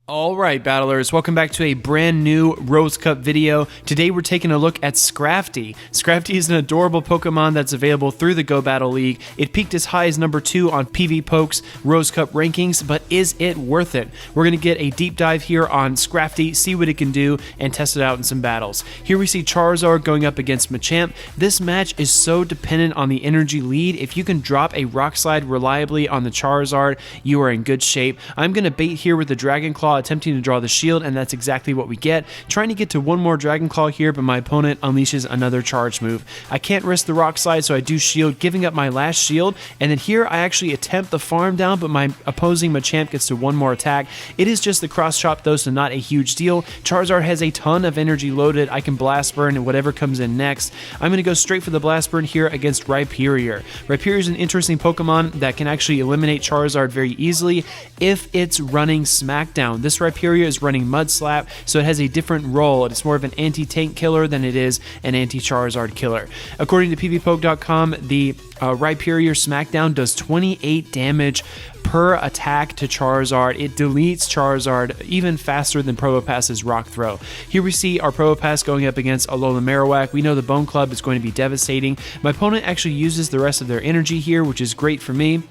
Alright battlers, welcome back to a brand new Rose Cup video. Today we're taking a look at Scrafty. Scrafty is an adorable Pokemon that's available through the Go Battle League. It peaked as high as number 2 on PvPoke's Rose Cup rankings, but is it worth it? We're going to get a deep dive here on Scrafty, see what it can do, and test it out in some battles. Here we see Charizard going up against Machamp. This match is so dependent on the energy lead. If you can drop a Rock Slide reliably on the Charizard, you are in good shape. I'm going to bait here with the Dragon Claw, attempting to draw the shield, and that's exactly what we get. Trying to get to one more Dragon Claw here, but my opponent unleashes another charge move. I can't risk the Rock Slide, so I do shield, giving up my last shield, and then here I actually attempt the farm down, but my opposing Machamp gets to one more attack. It is just the cross chop though, so not a huge deal. Charizard has a ton of energy loaded. I can Blast Burn and whatever comes in next. I'm going to go straight for the Blast Burn here against Rhyperior. Rhyperior is an interesting Pokemon that can actually eliminate Charizard very easily if it's running Smackdown. This Rhyperior is running Mud Slap, so it has a different role. It's more of an anti-tank killer than it is an anti-Charizard killer. According to PvPoke.com, the Rhyperior Smackdown does 28 damage per attack to Charizard. It deletes Charizard even faster than Probopass's Rock Throw. Here we see our Probopass going up against Alola Marowak. We know the Bone Club is going to be devastating. My opponent actually uses the rest of their energy here, which is great for me.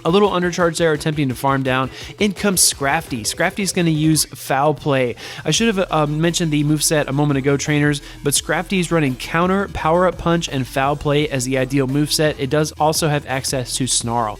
A little undercharge there, attempting to farm down. In comes Scrafty. Scrafty's going to use Foul Play. I should have mentioned the moveset a moment ago, trainers, but Scrafty's running Counter, Power Up Punch, and Foul Play as the ideal moveset. It does also have access to Snarl.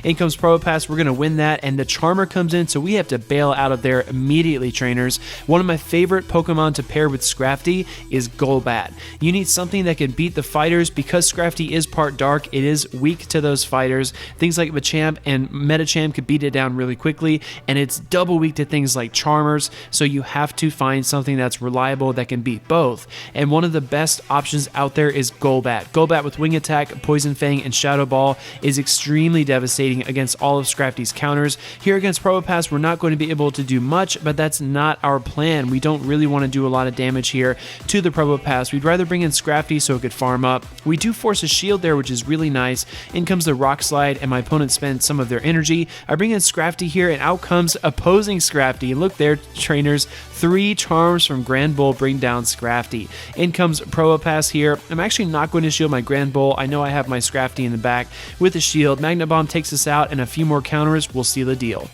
In comes Probopass, we're going to win that, and the Charmer comes in, so we have to bail out of there immediately, trainers. One of my favorite Pokemon to pair with Scrafty is Golbat. You need something that can beat the fighters. Because Scrafty is part dark, it is weak to those fighters. Things like Machamp and Metacham could beat it down really quickly, and it's double weak to things like Charmers, so you have to find something that's reliable that can beat both. And one of the best options out there is Golbat. Golbat with Wing Attack, Poison Fang, and Shadow Ball is extremely devastating against all of Scrafty's counters. Here against Probopass, we're not going to be able to do much, but that's not our plan. We don't really want to do a lot of damage here to the Probopass. We'd rather bring in Scrafty so it could farm up. We do force a shield there, which is really nice. In comes the Rock Slide, and my opponent spends some of their energy. I bring in Scrafty here, and out comes opposing Scrafty. And look there, trainers, 3 charms from Grand Bull bring down Scrafty. In comes Probopass here. I'm actually not going to shield my Grand Bull. I know I have my Scrafty in the back with the shield. Magnet Bomb takes us out, and a few more counters will seal the deal.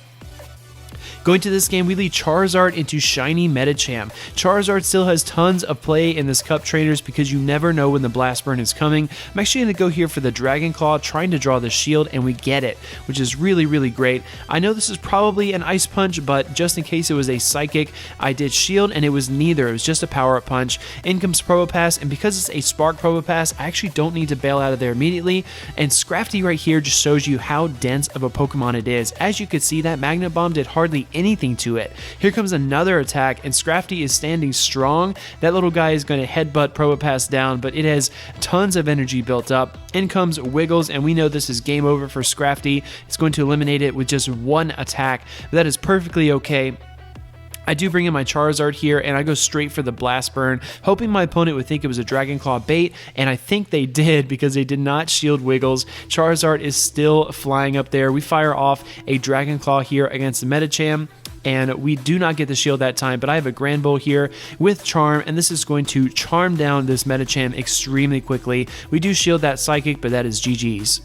Going to this game, we lead Charizard into Shiny Metacham. Charizard still has tons of play in this cup, trainers, because you never know when the Blast Burn is coming. I'm actually going to go here for the Dragon Claw, trying to draw the shield, and we get it, which is really, really great. I know this is probably an Ice Punch, but just in case it was a Psychic, I did shield, and it was neither. It was just a Power-Up Punch. In comes Probopass, and because it's a Spark Probopass, I actually don't need to bail out of there immediately, and Scrafty right here just shows you how dense of a Pokemon it is. As you could see, that Magnet Bomb did hardly anything to it. Here comes another attack, and Scrafty is standing strong. That little guy is going to headbutt Probopass down, but it has tons of energy built up. In comes Wiggles, and we know this is game over for Scrafty. It's going to eliminate it with just one attack. That is perfectly okay. I do bring in my Charizard here, and I go straight for the Blast Burn, hoping my opponent would think it was a Dragon Claw bait, and I think they did because they did not shield Wiggles. Charizard is still flying up there. We fire off a Dragon Claw here against the Metacham, and we do not get the shield that time, but I have a Grand Bull here with Charm, and this is going to charm down this Metacham extremely quickly. We do shield that Psychic, but that is GG's.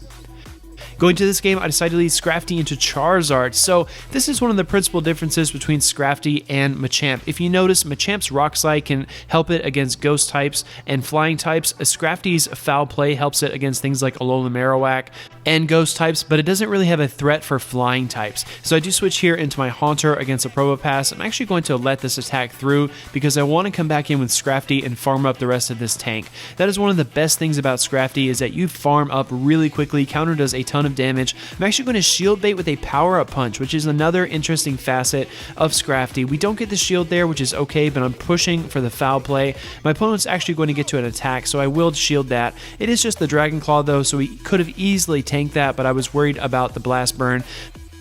Going to this game, I decided to lead Scrafty into Charizard. So this is one of the principal differences between Scrafty and Machamp. If you notice, Machamp's Rock Slide can help it against Ghost types and Flying types. Scrafty's Foul Play helps it against things like Alola Marowak and Ghost types, but it doesn't really have a threat for Flying types. So I do switch here into my Haunter against a Probopass. I'm actually going to let this attack through because I want to come back in with Scrafty and farm up the rest of this tank. That is one of the best things about Scrafty, is that you farm up really quickly. Counter does a ton of damage. I'm actually going to shield bait with a Power-Up Punch, which is another interesting facet of Scrafty. We don't get the shield there, which is okay, but I'm pushing for the Foul Play. My opponent's actually going to get to an attack, so I will shield that. It is just the Dragon Claw though, so we could have easily tanked that, but I was worried about the Blast Burn.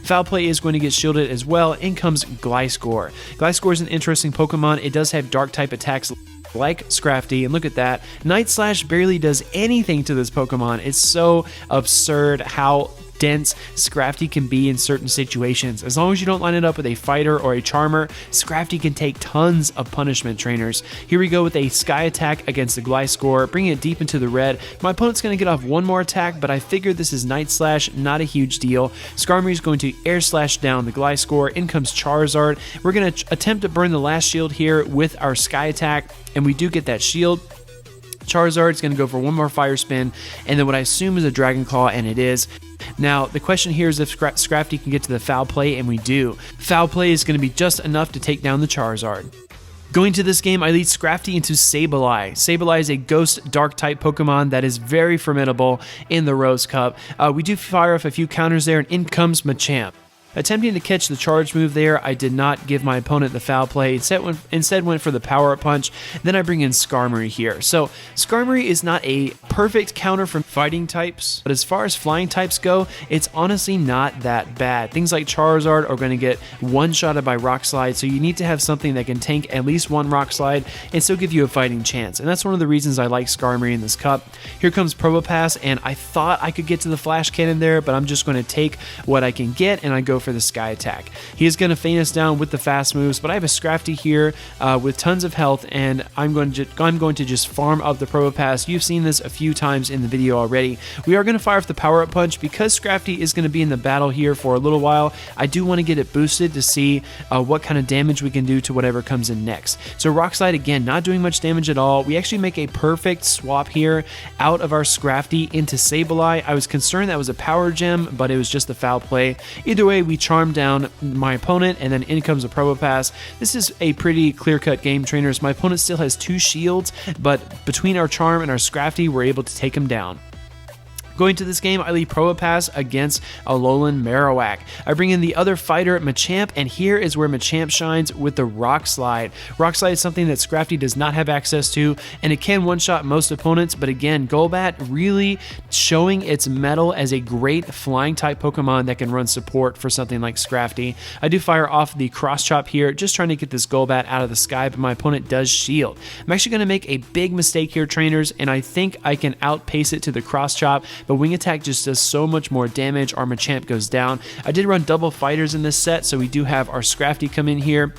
Foul Play is going to get shielded as well. In comes Gliscor. Gliscor is an interesting Pokemon. It does have dark type attacks like Scrafty, and look at that. Night Slash barely does anything to this Pokemon. It's so absurd how dense Scrafty can be in certain situations. As long as you don't line it up with a fighter or a charmer, Scrafty can take tons of punishment, trainers. Here we go with a Sky attack against the Gliscor, bringing it deep into the red. My opponent's going to get off one more attack, but I figured this is Night Slash, not a huge deal. Skarmory is going to Air Slash down the Gliscor. In comes Charizard. We're going to attempt to burn the last shield here with our Sky attack, and we do get that shield. Charizard is going to go for one more Fire Spin, and then what I assume is a Dragon Claw, and it is. Now, the question here is if Scrafty can get to the Foul Play, and we do. Foul Play is going to be just enough to take down the Charizard. Going to this game, I lead Scrafty into Sableye. Sableye is a Ghost Dark type Pokemon that is very formidable in the Rose Cup. We do fire off a few counters there, and in comes Machamp. Attempting to catch the charge move there, I did not give my opponent the foul play, instead went for the power-up punch. Then I bring in Skarmory here. So Skarmory is not a perfect counter from fighting types, but as far as flying types go, it's honestly not that bad. Things like Charizard are going to get one-shotted by Rock Slide, so you need to have something that can tank at least one Rock Slide and still give you a fighting chance. And that's one of the reasons I like Skarmory in this cup. Here comes Probopass, and I thought I could get to the Flash Cannon there, but I'm just going to take what I can get, and I go for the Sky attack. He is going to feint us down with the fast moves, but I have a Scrafty here with tons of health, and I'm going to just farm up the Probopass. You've seen this a few times in the video already. We are going to fire off the power-up punch because Scrafty is going to be in the battle here for a little while. I do want to get it boosted to see what kind of damage we can do to whatever comes in next. So Rock Slide, again, not doing much damage at all. We actually make a perfect swap here out of our Scrafty into Sableye. I was concerned that was a power gem, but it was just a foul play. Either way, we charm down my opponent, and then in comes a Probopass. This is a pretty clear-cut game, trainers. My opponent still has 2 shields, but between our charm and our Scrafty, we're able to take him down. Going to this game, I lead Probopass against Alolan Marowak. I bring in the other fighter, Machamp, and here is where Machamp shines with the Rock Slide. Rock Slide is something that Scrafty does not have access to, and it can one-shot most opponents, but again, Golbat really showing its mettle as a great flying-type Pokemon that can run support for something like Scrafty. I do fire off the Cross Chop here, just trying to get this Golbat out of the sky, but my opponent does shield. I'm actually going to make a big mistake here, trainers, and I think I can outpace it to the Cross Chop, but Wing Attack just does so much more damage. Our Machamp goes down. I did run double fighters in this set, so we do have our Scrafty come in here.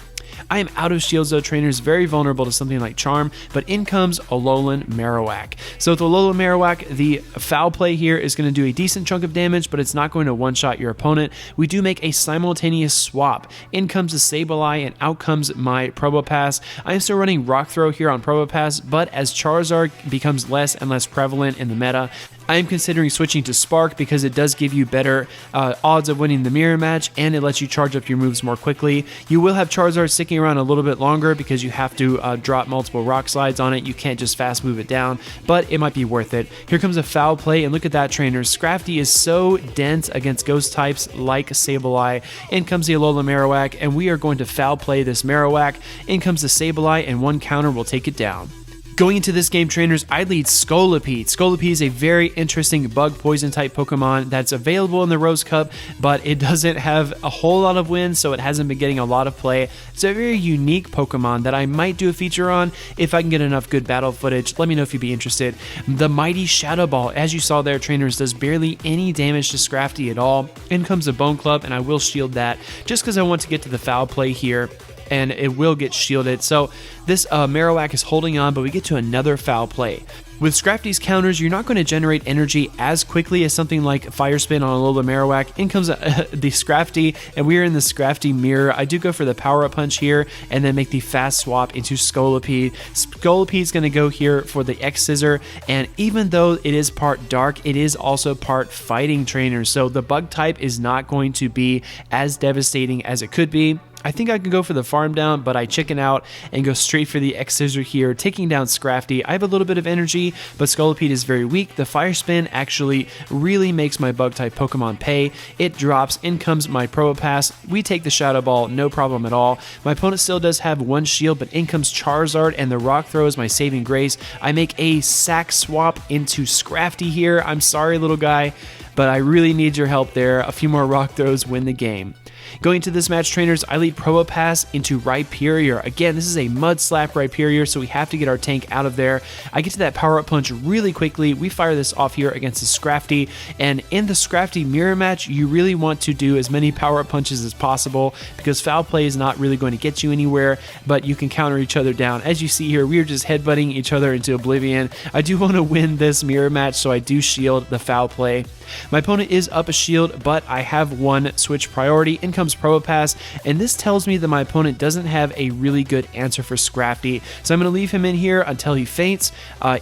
I am out of shields though, trainers, very vulnerable to something like Charm, but in comes Alolan Marowak. So with Alolan Marowak, the foul play here is going to do a decent chunk of damage, but it's not going to one-shot your opponent. We do make a simultaneous swap. In comes the Sableye, and out comes my Probopass. I am still running Rock Throw here on Probopass, but as Charizard becomes less and less prevalent in the meta, I am considering switching to Spark because it does give you better odds of winning the mirror match, and it lets you charge up your moves more quickly. You will have Charizard sticking around a little bit longer because you have to drop multiple Rock Slides on it. You can't just fast move it down, but it might be worth it. Here comes a foul play, and look at that, trainers. Scrafty is so dense against ghost types like Sableye. In comes the Alolan Marowak, and we are going to foul play this Marowak. In comes the Sableye, and one counter will take it down. Going into this game, trainers, I lead Scolipede. Scolipede is a very interesting bug poison type Pokemon that's available in the Rose Cup, but it doesn't have a whole lot of wins, so it hasn't been getting a lot of play. It's a very unique Pokemon that I might do a feature on if I can get enough good battle footage. Let me know if you'd be interested. The mighty Shadow Ball, as you saw there, trainers, does barely any damage to Scrafty at all. In comes the Bone Club, and I will shield that just because I want to get to the foul play here, and it will get shielded. So this Marowak is holding on, but we get to another foul play. With Scrafty's counters, you're not going to generate energy as quickly as something like Fire Spin on Alolan Marowak. In comes the Scrafty, and we are in the Scrafty mirror. I do go for the power-up punch here, and then make the fast swap into Scolipede. Scolipede's going to go here for the X-Scissor, and even though it is part dark, it is also part fighting, trainer. So the bug type is not going to be as devastating as it could be. I think I can go for the farm down, but I chicken out and go straight for the X-Scissor here, taking down Scrafty. I have a little bit of energy, but Scolipede is very weak. The Fire Spin actually really makes my Bug-type Pokemon pay. It drops. In comes my Probopass. We take the Shadow Ball, no problem at all. My opponent still does have one shield, but in comes Charizard, and the Rock Throw is my saving grace. I make a sack swap into Scrafty here. I'm sorry, little guy, but I really need your help there. A few more Rock Throws win the game. Going to this match, trainers, I lead Probopass into Rhyperior. Again, this is a Mud Slap Rhyperior, so we have to get our tank out of there. I get to that power-up punch really quickly. We fire this off here against the Scrafty, and in the Scrafty mirror match, you really want to do as many power-up punches as possible because foul play is not really going to get you anywhere, but you can counter each other down. As you see here, we are just headbutting each other into oblivion. I do want to win this mirror match, so I do shield the foul play. My opponent is up a shield, but I have one switch priority. In comes Probopass, and this tells me that my opponent doesn't have a really good answer for Scrafty, so I'm going to leave him in here until he faints.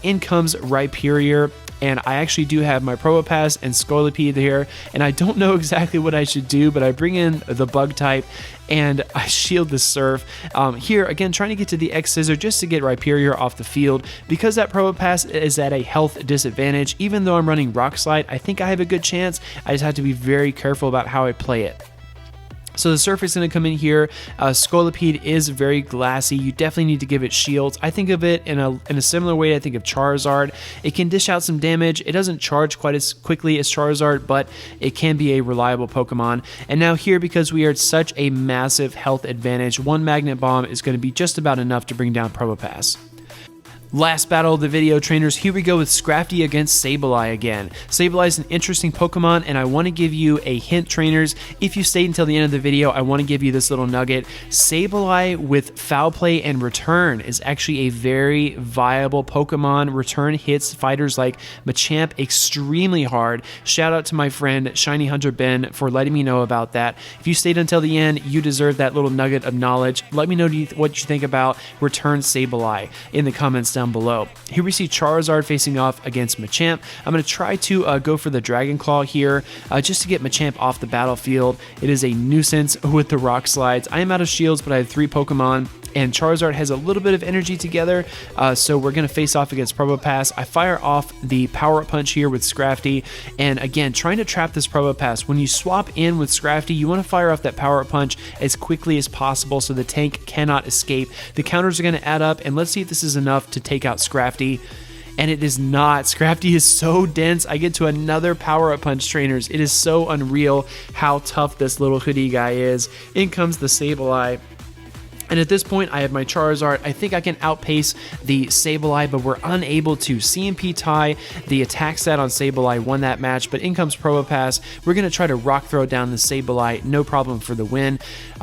In comes Rhyperior, and I actually do have my Probopass and Scolipede here, and I don't know exactly what I should do, but I bring in the Bug type, and I shield the Surf. Here, again, trying to get to the X-Scissor just to get Rhyperior off the field. Because that Probopass is at a health disadvantage, even though I'm running Rock Slide, I think I have a good chance. I just have to be very careful about how I play it. So the Surf is going to come in here. Scolipede is very glassy. You definitely need to give it shields. I think of it in a similar way I think of Charizard. It can dish out some damage. It doesn't charge quite as quickly as Charizard, but it can be a reliable Pokemon. And now here, because we are at such a massive health advantage, one Magnet Bomb is going to be just about enough to bring down Probopass. Last battle of the video, trainers. Here we go with Scrafty against Sableye again. Sableye is an interesting Pokemon, and I want to give you a hint, trainers. If you stayed until the end of the video, I want to give you this little nugget. Sableye with Foul Play and Return is actually a very viable Pokemon. Return hits fighters like Machamp extremely hard. Shout out to my friend Shiny Hunter Ben for letting me know about that. If you stayed until the end, you deserve that little nugget of knowledge. Let me know what you think about Return Sableye in the comments down below. Here we see Charizard facing off against Machamp. I'm going to try to go for the Dragon Claw here just to get Machamp off the battlefield. It is a nuisance with the Rock Slides. I am out of shields, but I have 3 Pokemon, and Charizard has a little bit of energy together, so we're going to face off against Probopass. I fire off the Power-Up Punch here with Scrafty, and again, trying to trap this Probopass. When you swap in with Scrafty, you want to fire off that Power-Up Punch as quickly as possible so the tank cannot escape. The counters are going to add up, and let's see if this is enough to take out Scrafty. And it is not. Scrafty is so dense. I get to another Power-Up Punch, trainers. It is so unreal how tough this little hoodie guy is. In comes the Sableye. And at this point, I have my Charizard. I think I can outpace the Sableye, but we're unable to. CMP tie, the attack stat on Sableye won that match, but in comes Probopass. We're going to try to Rock Throw down the Sableye, no problem for the win.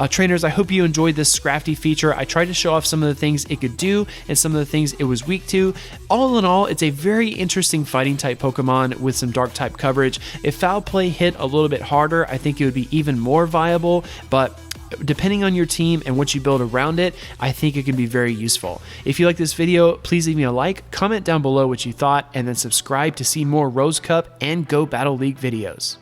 Trainers, I hope you enjoyed this Scrafty feature. I tried to show off some of the things it could do and some of the things it was weak to. All in all, it's a very interesting fighting type Pokemon with some dark type coverage. If Foul Play hit a little bit harder, I think it would be even more viable, but depending on your team and what you build around it, I think it can be very useful. If you like this video, please leave me a like, comment down below what you thought, and then subscribe to see more Rose Cup and Go Battle League videos.